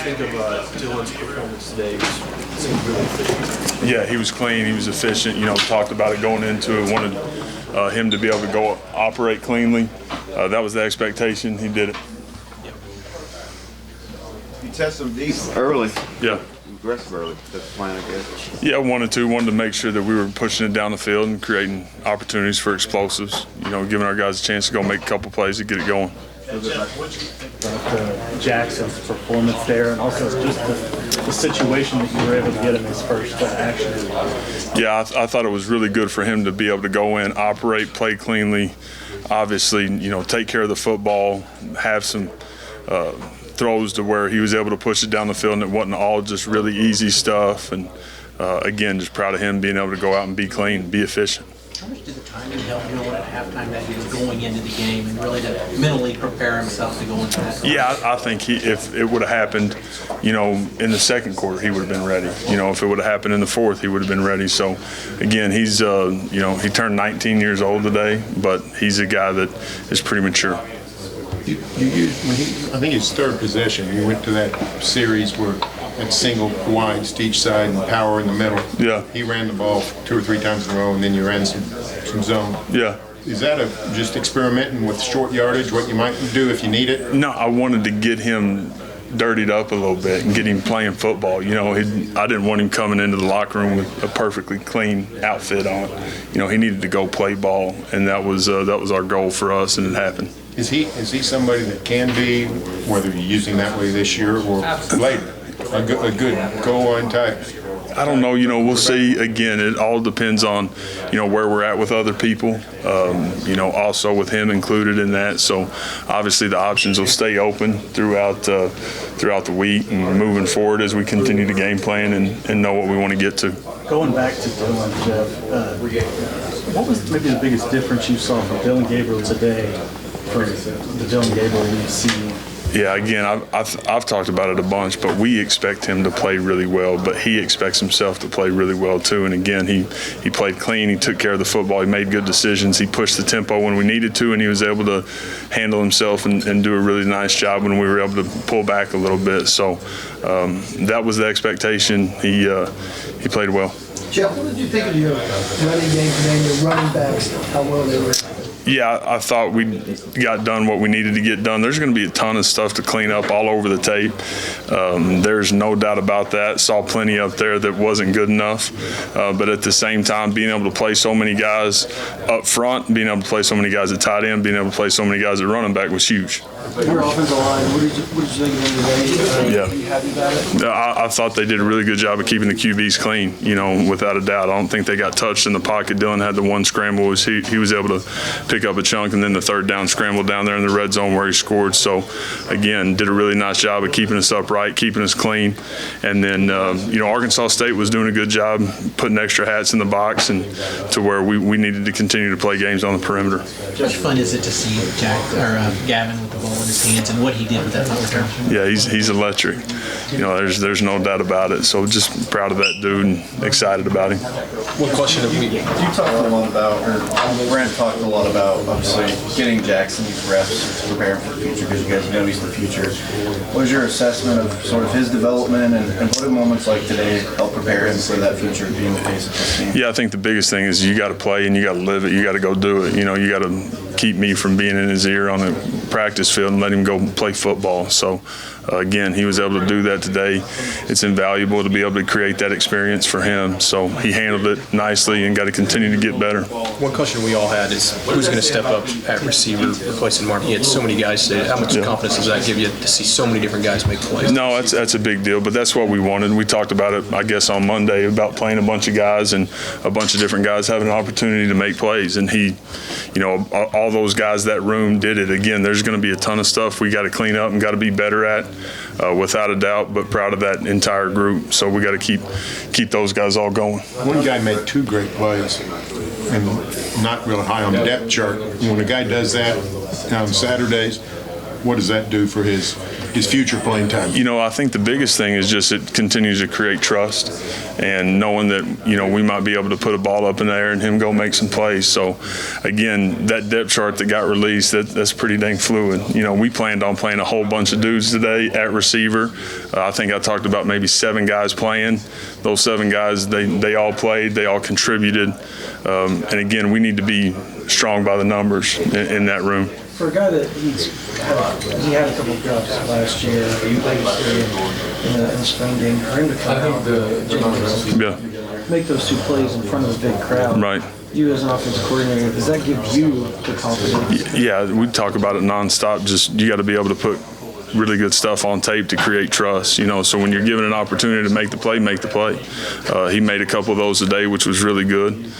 think of Dylan's performance today? It seemed really efficient. Yeah, he was clean. He was efficient. You know, talked about it going into it. Wanted him to be able to go operate cleanly. That was the expectation. He did it. You test them deep early. Yeah. Aggressive early. That's the plan, I guess. Yeah, wanted to make sure that we were pushing it down the field and creating opportunities for explosives. You know, giving our guys a chance to go make a couple plays to get it going. Jackson's performance there, and also just the situation that you were able to get in his first action. Yeah, I thought it was really good for him to be able to go in, operate, play cleanly, obviously, you know, take care of the football, have some throws to where he was able to push it down the field, and it wasn't all just really easy stuff. And again, just proud of him being able to go out and be clean, be efficient. How much did the timing help knowing at halftime that he was going into the game and really to mentally prepare himself to go into that? Yeah, I think if it would have happened, you know, in the second quarter, he would have been ready. You know, if it would have happened in the fourth, he would have been ready. So, again, he's, you know, he turned 19 years old today, but he's a guy that is pretty mature. I think his third possession, you went to that series where it's single wides to each side and power in the middle. Yeah. He ran the ball 2 or 3 times in a row, and then you ran some zone. Yeah. Is that just experimenting with short yardage, what you might do if you need it? No, I wanted to get him dirtied up a little bit and get him playing football. You know, I didn't want him coming into the locker room with a perfectly clean outfit on. You know, he needed to go play ball, and that was our goal for us, and it happened. Is he somebody that can be, whether you're using that way this year or later, a good goal line type? I don't know. You know, we'll see. Again, it all depends on, you know, where we're at with other people. You know, also with him included in that. So obviously the options will stay open throughout the week and moving forward as we continue to game plan and know what we want to get to. Going back to Dylan, Jeff, what was maybe the biggest difference you saw from Dylan Gabriel today for the Dylan Gabriel we've seen? Yeah, again, I've talked about it a bunch, but we expect him to play really well, but he expects himself to play really well too. And again, he played clean, he took care of the football, he made good decisions, he pushed the tempo when we needed to, and he was able to handle himself and do a really nice job when we were able to pull back a little bit. So that was the expectation. He played well. Jeff, what did you think of your running game today and your running backs, how well they were? Yeah, I thought we got done what we needed to get done. There's going to be a ton of stuff to clean up all over the tape. There's no doubt about that. Saw plenty up there that wasn't good enough. But at the same time, being able to play so many guys up front, being able to play so many guys at tight end, being able to play so many guys at running back was huge. Your offensive line, what did you think of them today? Yeah. Are you happy about it? I thought they did a really good job of keeping the QBs clean, you know, without a doubt. I don't think they got touched in the pocket. Dylan had the one scramble. He was able to pick up a chunk, and then the third down scramble down there in the red zone where he scored. So, again, did a really nice job of keeping us upright, keeping us clean. And then, you know, Arkansas State was doing a good job putting extra hats in the box and to where we needed to continue to play games on the perimeter. How much fun is it to see Gavin with the ball in his hands and what he did with that punt return? Yeah, he's electric. You know, there's no doubt about it. So just proud of that dude and excited about him. One question that you talked a lot about, or Brent talked a lot about, obviously getting Jackson these reps to prepare for the future because you guys know he's the future. What was your assessment of sort of his development and what did moments like today help prepare him for that future being the face of this team? Yeah, I think the biggest thing is you got to play and you got to live it. You got to go do it. You know, you got to keep me from being in his ear on the practice field and let him go play football. So, again, he was able to do that today. It's invaluable to be able to create that experience for him. So he handled it nicely and got to continue to get better. One question we all had is who's going to step up at receiver replacing Martin? He had so many guys today. How much confidence does that give you to see so many different guys make plays? No, that's a big deal, but that's what we wanted. We talked about it, I guess, on Monday about playing a bunch of guys and a bunch of different guys having an opportunity to make plays. And he, you know, all those guys, that room did it. Again, there's going to be a ton of stuff we got to clean up and got to be better at, without a doubt, but proud of that entire group. So we got to keep those guys all going. One guy made 2 great plays and not really high on the depth chart. When a guy does that on Saturdays, what does that do for his his future playing time? You know, I think the biggest thing is just it continues to create trust and knowing that, you know, we might be able to put a ball up in the air and him go make some plays. So, again, that depth chart that got released, that's pretty dang fluid. You know, we planned on playing a whole bunch of dudes today at receiver. I think I talked about maybe 7 guys playing. Those 7 guys, they all played, they all contributed. And, again, we need to be strong by the numbers in that room. For a guy that he had a couple of drops last year, you played in the spring game, for him to come out Yeah. make those 2 plays in front of a big crowd. Right. You as an offensive coordinator, does that give you the confidence? Yeah, we talk about it nonstop. Just you got to be able to put really good stuff on tape to create trust, you know. So when you're given an opportunity to make the play, make the play. He made a couple of those today, which was really good,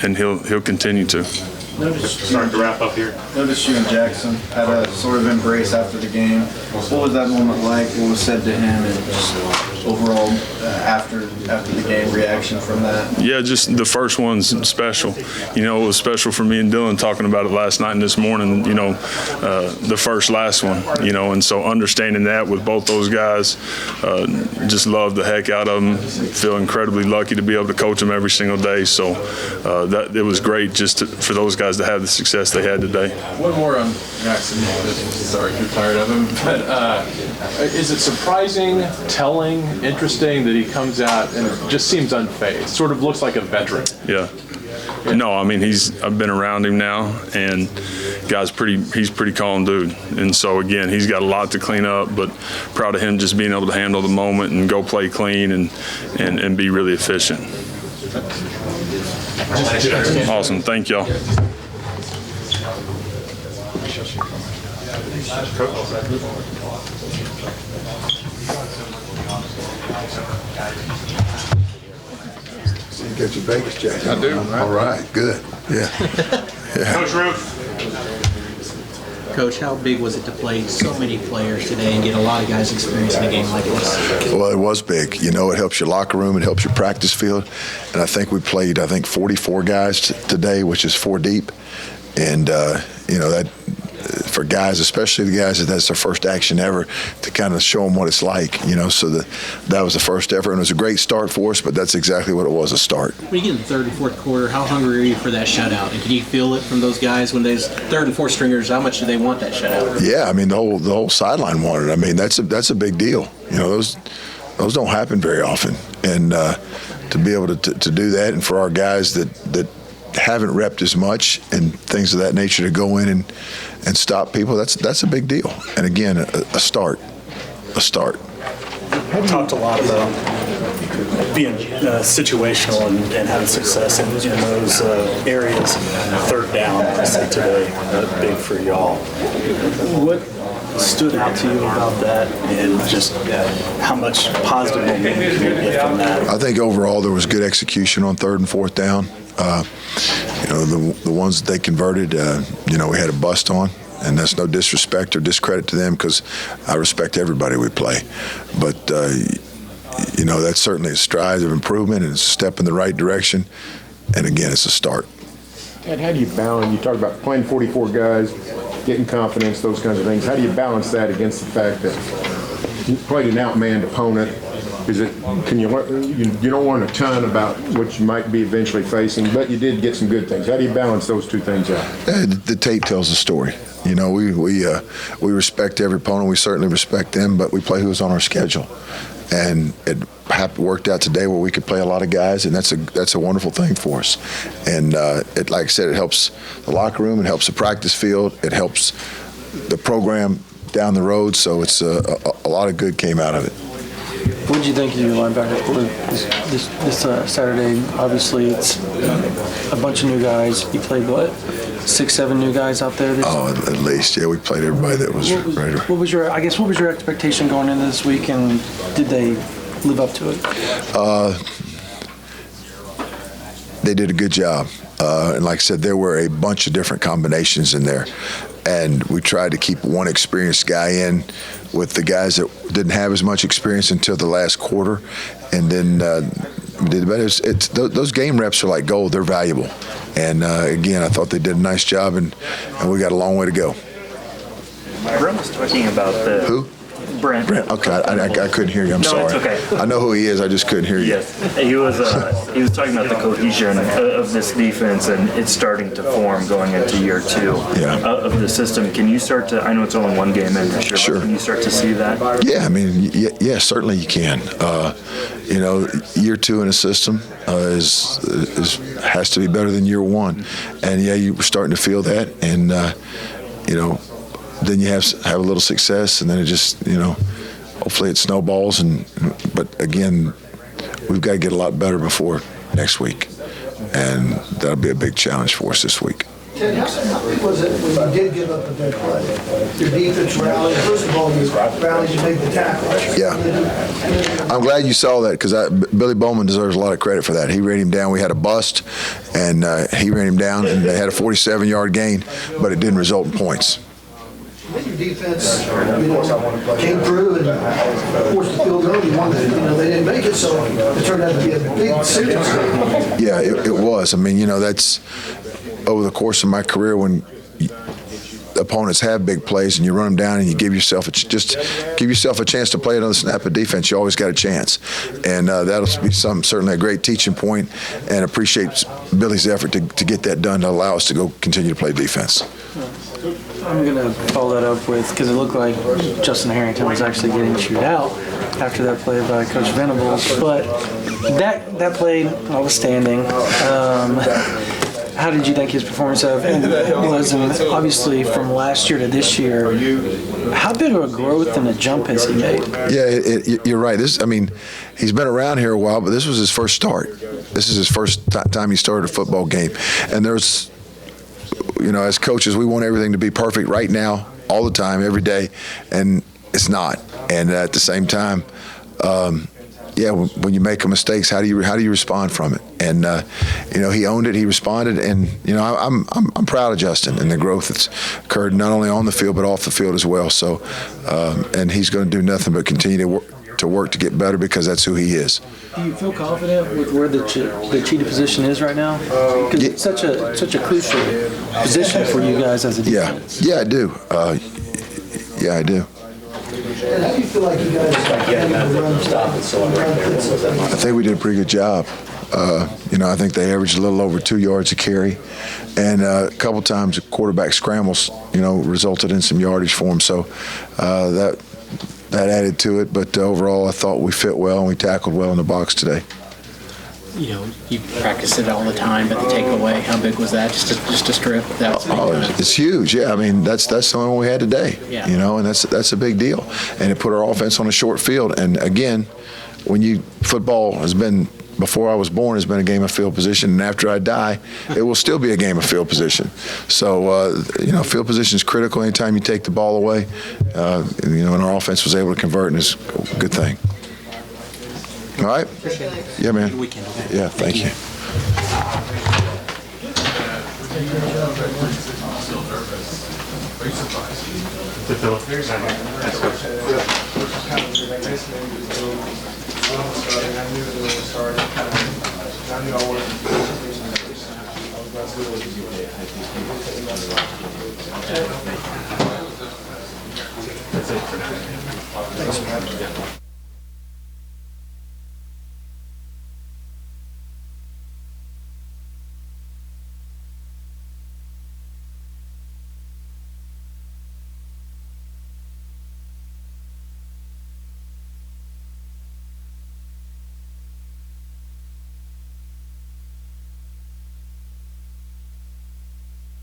and he'll continue to. Starting to wrap up here. Noticed you and Jackson had a sort of embrace after the game. What was that moment like? What was said to him, and just overall after the game reaction from that? Yeah, just the first one's special. You know, it was special for me and Dylan talking about it last night and this morning. You know, the last one. You know, and so understanding that with both those guys, just love the heck out of them. Feel incredibly lucky to be able to coach them every single day. So that it was great just for those guys to have the success they had today. One more on Jackson. Sorry, you're tired of him. But is it surprising, telling, interesting that he comes out and just seems unfazed? Sort of looks like a veteran. Yeah. No, I mean I've been around him now, and he's pretty calm dude. And so again, he's got a lot to clean up, but proud of him just being able to handle the moment and go play clean and be really efficient. Awesome, thank y'all. So you got your Vegas jacket. I do. All right, good. Yeah. Coach Roof. Coach, how big was it to play so many players today and get a lot of guys experiencing a game like this? Well, it was big. You know, it helps your locker room, it helps your practice field. And I think we played, 44 guys today, which is 4 deep. And, you know, that for guys, especially the guys that's their first action ever, to kind of show them what it's like, you know. So that was the first effort, and it was a great start for us, but that's exactly what it was, a start. When you get in the third and fourth quarter, how hungry are you for that shutout? And can you feel it from those guys when there's third and fourth stringers? How much do they want that shutout? Yeah, I mean, the whole sideline wanted it. I mean, that's a big deal. You know, those don't happen very often. And to be able to do that, and for our guys that haven't repped as much and things of that nature to go in and stop people, that's a big deal. And again, a start. We talked a lot about being situational and having success in those areas. Third down, I said today, big for y'all. What stood out to you about that, and just how much positive momentum can you get from that? I think overall there was good execution on third and fourth down. You know, the ones that they converted, you know, we had a bust on, and that's no disrespect or discredit to them, because I respect everybody we play. But, you know, that's certainly a stride of improvement, and it's a step in the right direction. And again, it's a start. And how do you balance, you talk about playing 44 guys, getting confidence, those kinds of things. How do you balance that against the fact that you played an outmanned opponent? You don't learn a ton about what you might be eventually facing, but you did get some good things. How do you balance those two things out? The tape tells the story. You know, we respect every opponent. We certainly respect them, but we play who's on our schedule. And it worked out today where we could play a lot of guys, and that's a wonderful thing for us. And like I said, it helps the locker room, it helps the practice field, it helps the program down the road. So it's a lot of good came out of it. What did you think of your linebacker core this Saturday? Obviously, it's a bunch of new guys. You played, what, 6-7 new guys out there? At least, yeah. We played everybody that was ready. What was your expectation going into this week, and did they live up to it? They did a good job. And like I said, there were a bunch of different combinations in there. And we tried to keep one experienced guy in with the guys that didn't have as much experience until the last quarter. And then those game reps are like gold. They're valuable. And, again, I thought they did a nice job, and we got a long way to go. Brent was talking about the Who? Brent. Okay, I couldn't hear you. I'm No, sorry. it's okay. I know who he is. I just couldn't hear you. Yes, he was talking about the cohesion of this defense, and it's starting to form going into year 2 of the system. Can you start to? I know it's only one game in this year. Sure. But can you start to see that? Yeah, I mean, yeah, certainly you can. Year 2 in a system has to be better than year 1, and yeah, you were starting to feel that, and then you have a little success, and then it just hopefully it snowballs. But again, we've got to get a lot better before next week, and that'll be a big challenge for us this week. Ted, how big was it when you did give up a big play? Your defense rallied. First of all, you rallied, you made the tackle. Yeah. I'm glad you saw that, because Billy Bowman deserves a lot of credit for that. He ran him down. We had a bust, and he ran him down, and they had a 47-yard gain, but it didn't result in points. Then your defense, came through and forced the field goal. They didn't make it, so it turned out to be a big serious game. Yeah, it was. I mean, that's over the course of my career when opponents have big plays and you run them down and you give yourself a chance to play another snap of defense. You always got a chance, and that'll be certainly a great teaching point. And appreciate Billy's effort to get that done to allow us to go continue to play defense. I'm going to follow that up with, because it looked like Justin Harrington was actually getting chewed out after that play by Coach Venables, but that play notwithstanding, how did you think his performance was? And obviously from last year to this year, how big of a growth and a jump has he made? Yeah, you're right. He's been around here a while, but this was his first start. This is his first time he started a football game. And there's, as coaches, we want everything to be perfect right now, all the time, every day, and it's not. And at the same time, when you make mistakes, how do you respond from it? And he owned it, he responded, and I'm proud of Justin and the growth that's occurred not only on the field but off the field as well. So, and he's going to do nothing but continue to work to get better, because that's who he is. Do you feel confident with where the cheetah position is right now? Because it's such a crucial position for you guys as a defense. Yeah, I do. I do. And how do you feel like you guys I think we did a pretty good job. I think they averaged a little over 2 yards a carry, and a couple times quarterback scrambles, resulted in some yardage for them. So that added to it. But overall, I thought we fit well and we tackled well in the box today. You practice it all the time, but the takeaway, how big was that? Just a strip? It's huge. Yeah, I mean that's the only one we had today. Yeah. And that's a big deal. And it put our offense on a short field. And again, football has been, before I was born, has been a game of field position, and after I die, it will still be a game of field position. So field position is critical. Anytime you take the ball away, and our offense was able to convert, and it's a good thing. All right? Yeah, man. Yeah, thank you. That's it for now.